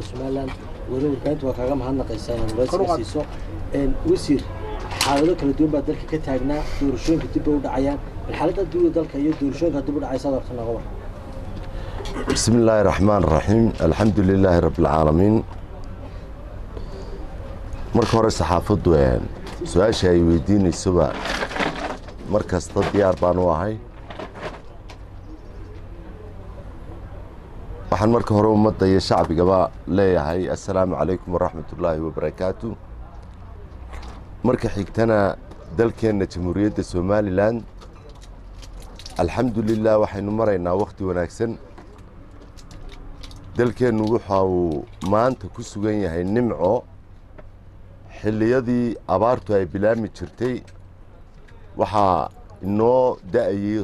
Somaliland wararkayntu waa kaaga mahadnaqaysaa in waraysiiso wasiir xaalado kala duwan baa dalka ka taagnaa doorashooyinka dib u dhacayaan xaaladda dawladda dalka iyo doorashooyinka dib u dhacaysa dadka naga بسم الله الرحمن الرحيم الحمد لله رب العالمين marka hore saxaafadu su'aasha ay weydiinaysoba markasta diyaar baan u ahay waxaan marka hore ummadda iyo shacbigaba leeyahay assalaamu calaykum waraxmatullaahi wabarakaatu marka xigtana dalkeenna jamhuuriyadda somalilan alxamdulilah waxaynu maraynaa wakhti wanaagsan dalkeennu waxa uu maanta ku sugan yahay nimco xilliyadii abaartu ay bilaami jirtay waxaa inoo da'ayey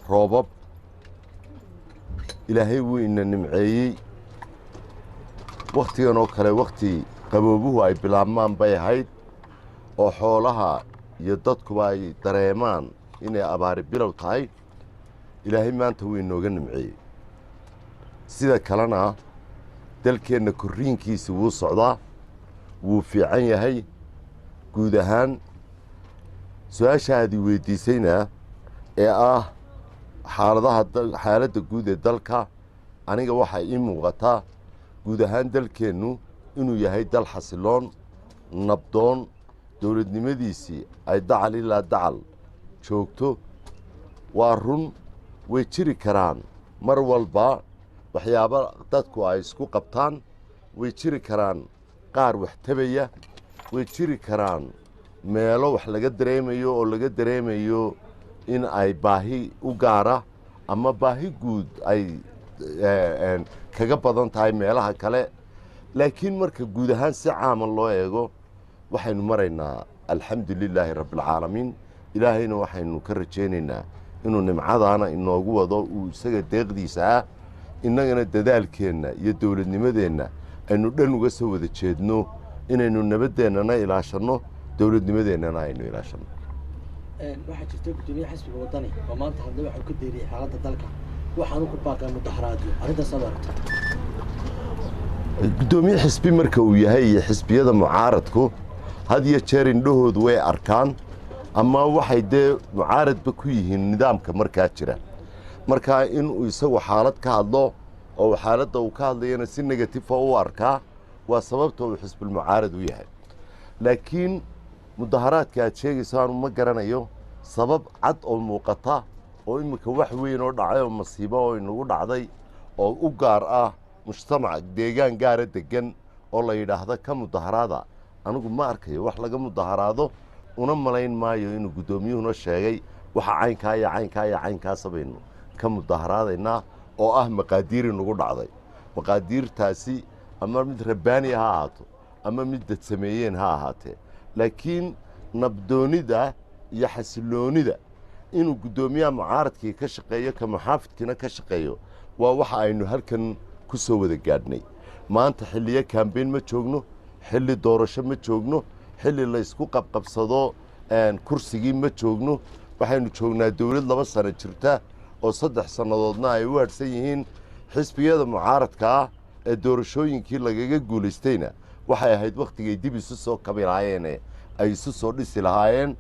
roobab ilaahay wuu ina nimceeyey wakhtigan oo kale wakhti qaboobuhu ay bilaabmaan bay ahayd oo xoolaha iyo dadkuba ay dareemaan inay abaari bilow tahay ilaahay maanta wuu inooga nimceeyey sida kalena dalkeenna korriinkiisi wuu socdaa wuu fiican yahay guud ahaan su-aasha aad i weydiisayna ee ah xaaladda guud ee dalka aniga waxaa ii muuqataa guud ahaan dalkeennu inuu yahay dal xasiloon nabdoon dowladnimadiisii ay dacal ilaa dacal joogto waa run way jiri karaan mar walba waxyaaba dadku ay isku qabtaan way jiri karaan qaar wax tabaya way jiri karaan meelo wax laga dareemayo oo laga dareemayo in ay baahi u gaara ama baahi guud ay kaga badan tahay meelaha kale laakiin marka guud ahaan si caama loo eego waxaynu maraynaa alxamdu lilaahi rabbialcaalamiin ilaahayna waxaynu ka rajaynaynaa inuu nimcadaana inoogu wado uu isaga deeqdiisa ah innagana dadaalkeenna iyo dowladnimadeenna aynu dhan uga soo wada jeedno inaynu nabadeennana ilaashanno dowladnimadeennana aynu ilaashanno waxaa jirta gudoomiye xisbiga wadani oo maanta hadda waxuu ka deeriyey xaaladda dalka waxaanu ku baaqaa mudaharaadyo arrintaas aad aragta gudoomiye xisbi marka uu yahay iyo xisbiyada mucaaradku had iyo jeer indhahoodu way arkaan ama waxay dee mucaaradba ku yihiin nidaamka markaa jira markaa inuu isagu xaalad ka hadlo oo xaaladda uu ka hadlayana si negatifa u arkaa waa sababta uu xisbulmucaarad u yahay laakiin mudaharaadka aad sheegayso aanu ma garanayo sabab cad oo muuqata oo iminka wax weyn oo dhacay oo masiibo oo inagu dhacday oo u gaar ah mujtamac deegaan gaara deggan oo la yidhaahda ka mudaharaada anigu ma arkayo wax laga mudaharaado una malayn maayo inuu guddoomiyuhuna sheegay waxa caynkaa iyo caynkaa iyo caynkaasa baynu ka mudaharaadaynaa oo ah maqaadiiri nagu dhacday maqaadiirtaasi ama mid rabbaaniya ha ahaato ama mid dad sameeyeen ha ahaatee laakiin nabdoonnida iyo xasiloonnida inuu guddoomiyaha mucaaradkii ka shaqeeyo ka muxaafidkiina ka shaqeeyo waa waxa aynu halkan ku soo wada gaadhnay maanta xilliyo kaambeyn ma joogno xilli doorasho ma joogno xilli laysku qabqabsado kursigii ma joogno waxaynu joognaa dawlad 2 sano jirta oo 3 sannadoodna ay u hadhsan yihiin xisbiyada mucaaradka ah ee doorashooyinkii lagaga guulaystayna waxay ahayd wakhtigay dib isu soo kabi lahaayeene ay isu soo dhisi lahaayeen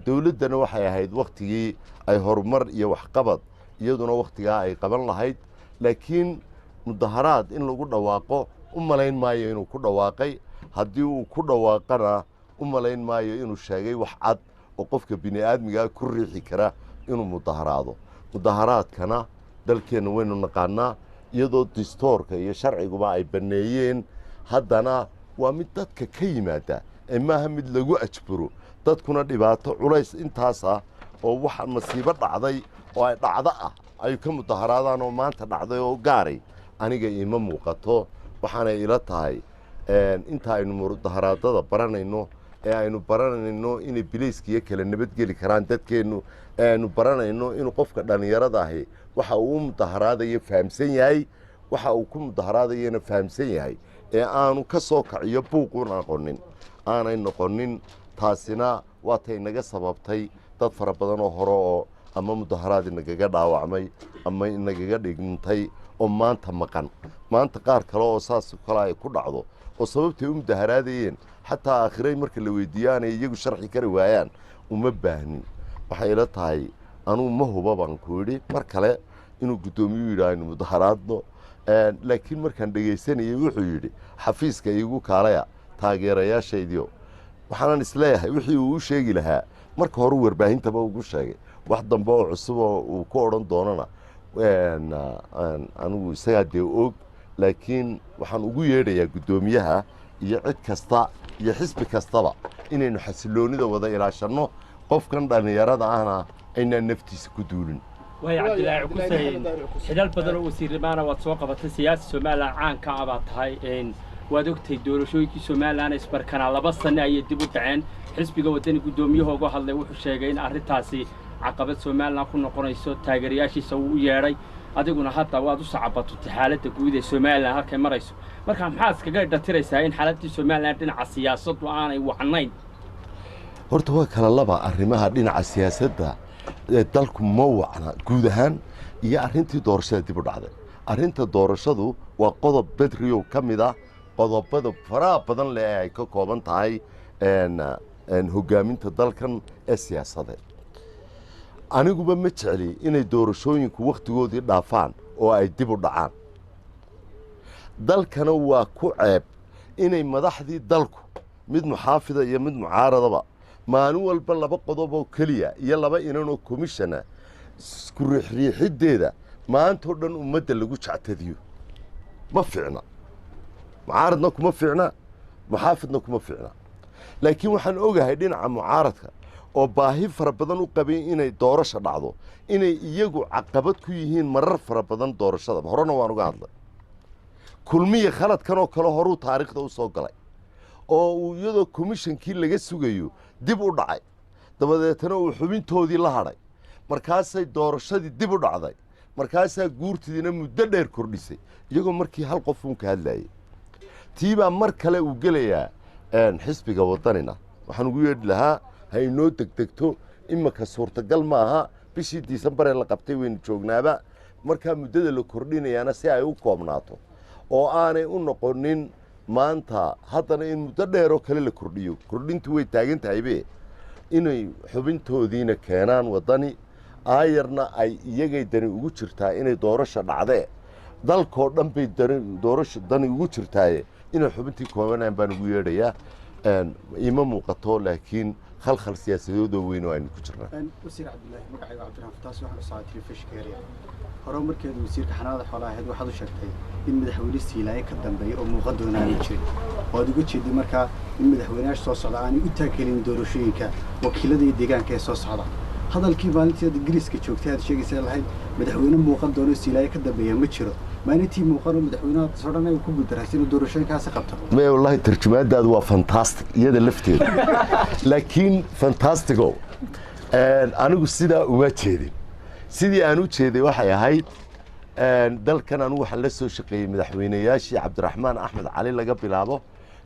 dawladdana waxay ahayd wakhtigii ay horumar iyo waxqabad iyaduna wakhtigaa ay qaban lahayd laakiin mudaharaad in lagu dhawaaqo u malayn maayo inuu ku dhawaaqay haddii uu ku dhawaaqana u malayn maayo inuu sheegay wax cad oo qofka bini'aadmigaa ku riixi kara inuu mudaharaado mudaharaadkana dalkeenna waynu naqaanaa iyadoo distoorka iyo sharciguba ay banneeyeen haddana waa mid dadka ka yimaada ee maaha mid lagu ajburo dadkuna dhibaato culays intaas ah oo waxa masiibo dhacday oo ay dhacdo ah ay ka mudaharaadaan oo maanta dhacday oo gaaray aniga iima muuqato waxaanay ila tahay inta aynu mudaharaadada baranayno ee aynu baranayno inay bilayskiyo kale nabadgeli karaan dadkeennu ee aynu baranayno inuu qofka dhallinyarada ahi waxa uu mudaharaadayo fahamsan yahay waxa uu ku mudaharaadayana fahamsan yahay ee aanu ka soo kaciyo buuqun aanay noqonin taasina waatay naga sababtay dad fara badan oo hore oo ama mudaharaad inagaga dhaawacmay ama inagaga dhigntay oo maanta maqan maanta qaar kale oo saas kale ay ku dhacdo oo sababtay u mudaharaadayeen xataa aakhiray marka la weydiiyaanay iyagu sharxi kari waayaan uma baahnin waxay ila tahay anuu ma huba baan ku yidhi mar kale inuu guddoomiyuu yidhi aynu mudaharaadno laakiin markaan dhegaysanayay wuxuu yidhi xafiiska iigu kaalaya taageerayaashaydiio waxaanan isleeyahay wixii uu u sheegi lahaa marka hore warbaahintaba ugu sheegay wax dambe oo cusub oo uu ku odhan doonana anigu isagaa dee og laakiin waxaan ugu yeedhayaa guddoomiyaha iyo cid kasta iyo xisbi kastaba inaynu xasiloonida wada ilaashanno qofkan dhallinyarada ahna aynaan naftiisa ku duulin وهي عبد الله عكوسين حلال بدل وزير معنا وتسوق السياسة سومالا عن كعبة هاي ودكتي دورشوي كي سومالا أنا إسبر كان على بس أنا يدبوا تعين حسب جوتني قدومي هو جه الله وحشاجين أرتاسي عقبة سومالا كنا قريسو تاجرياشي سووا ياري أديكونا حتى وادو صعبة حالة تقويد سومالا هكذا مريسو مركم حاس كجاي دتريسين حالة سومالا عندنا على السياسة وأنا وعنين horta kala laba arrimaha dhinaca siyaasadda dalku ma wacna guud ahaan iyo arrintii doorashada dib u dhacday arrinta doorashadu waa qodob bedriyo ka mid ah qodobada faraha badan leh ay ka kooban tahay hogaaminta dalkan ee siyaasadeed aniguba ma jecli inay doorashooyinku wakhtigoodii dhaafaan oo ay dib u dhacaan dalkana waa ku ceeb inay madaxdii dalku mid muxaafida iyo mid mucaaradaba maalin walba laba qodob oo keliya iyo laba inan oo komishana isku riixriixiddeeda maantoo dhan ummadda lagu jectadiyo ma fiicna mucaaradna kuma fiicna muxaafidna kuma fiicna laakiin waxaan ogahay dhinaca mucaaradka oo baahi fara badan u qabay inay doorasho dhacdo inay iyagu caqabad ku yihiin marar fara badan doorashada horena waan uga hadlay kulmiye khaladkan oo kale horuu taariikhda u soo galay oo uu iyadoo komishankii laga sugayo dib u dhacay dabadeetana uu xubintoodii la hadhay markaasay doorashadii dib u dhacday markaasaa guurtidiina muddo dheer kordhisay iyagoo markii hal qof uun ka hadlayay tiibaa mar kale uu gelayaa xisbiga wadanina waxaan ugu yeedhi lahaa ha inoo degdegto iminka suurtagal ma aha bishii disembaree la qabtay waynu joognaaba markaa muddada la kordhinayaana si ay u koobnaato oo aanay u noqonin maanta haddana in muddo dheeroo kale la kordhiyo kordhintu way taagan tahaybe inay xubintoodiina keenaan waddani aayarna ay iyagay dani ugu jirtaa inay doorasho dhacdee dalkoo dhan bay doorasho dani ugu jirtaaye inay xubintii koobanaan baan ugu yeedhayaa ima muuqato laakiin khalkhal siyaasadoodoo weyn oo aynu ku jirnaa wasiir cabdillaahi magacayga cabdiraxmaan fataas waxaan u socday telefishinka area hore markeedu wasiirka xanaanada xoolaha ahayd waxaad u sheegtay in madaxweyne siilaaye ka dambeeya oo muuqan doona aanay jirin waad uga jeeday markaa in madaxweynayaasha soo socda aanay u taageelin doorashooyinka wakiilada iyo deegaanka ee soo socda hadalkii maalintii aad ingiriiska joogtay aad sheegaysaa lahayd madaxweyne muuqan doono siilaaye ka dambeeya ma jiro maalintii muuqan oo madaxweynaha sodhan ay ku guuldaraysa inuu doorashooyinkaasi qabto may wallahi tarjumaadaadu waa fantastic iyada lafteeda laakiin fantastico anigu sidaa uma jeedin sidii aan u jeeday waxay ahayd dalkan anigu waxaan la soo shaqeeyey madaxweynayaashii cabdiraxmaan axmed cali laga bilaabo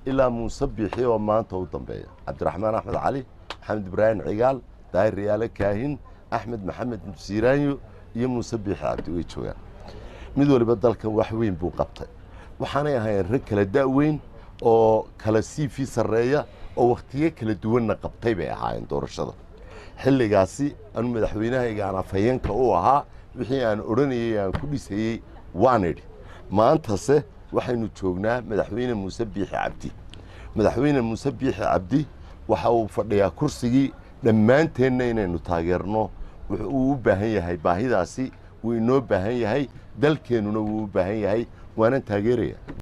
ilaa muuse biixi oo maanta u dambeeya cabdiraxmaan axmed cali maxamed ibraahim cigaal daahir riyaale kaahin axmed maxamed siiraanyo iyo muuse biixi cabdi way joogaan mid waliba dalkan wax weyn buu qabtay waxaanay ahaayeen rag kala da'weyn oo kala siifi sarreeya oo wakhtiyo kala duwanna qabtay bay ahaayeen doorashada xilligaasi anu madaxweynahayga aan afhayeenka u ahaa wixii aan odhanayey aan ku dhisayey waan idhi maantase waxaynu joognaa madaxweyne muuse biixi cabdi madaxweyne muuse biixi cabdi waxa uu fadhiyaa kursigii dhammaanteenna inaynu taageerno wuxuu u baahan yahay baahidaasi wuu inoo baahan yahay dalkeennuna wuu u baahan yahay waanan taageeraya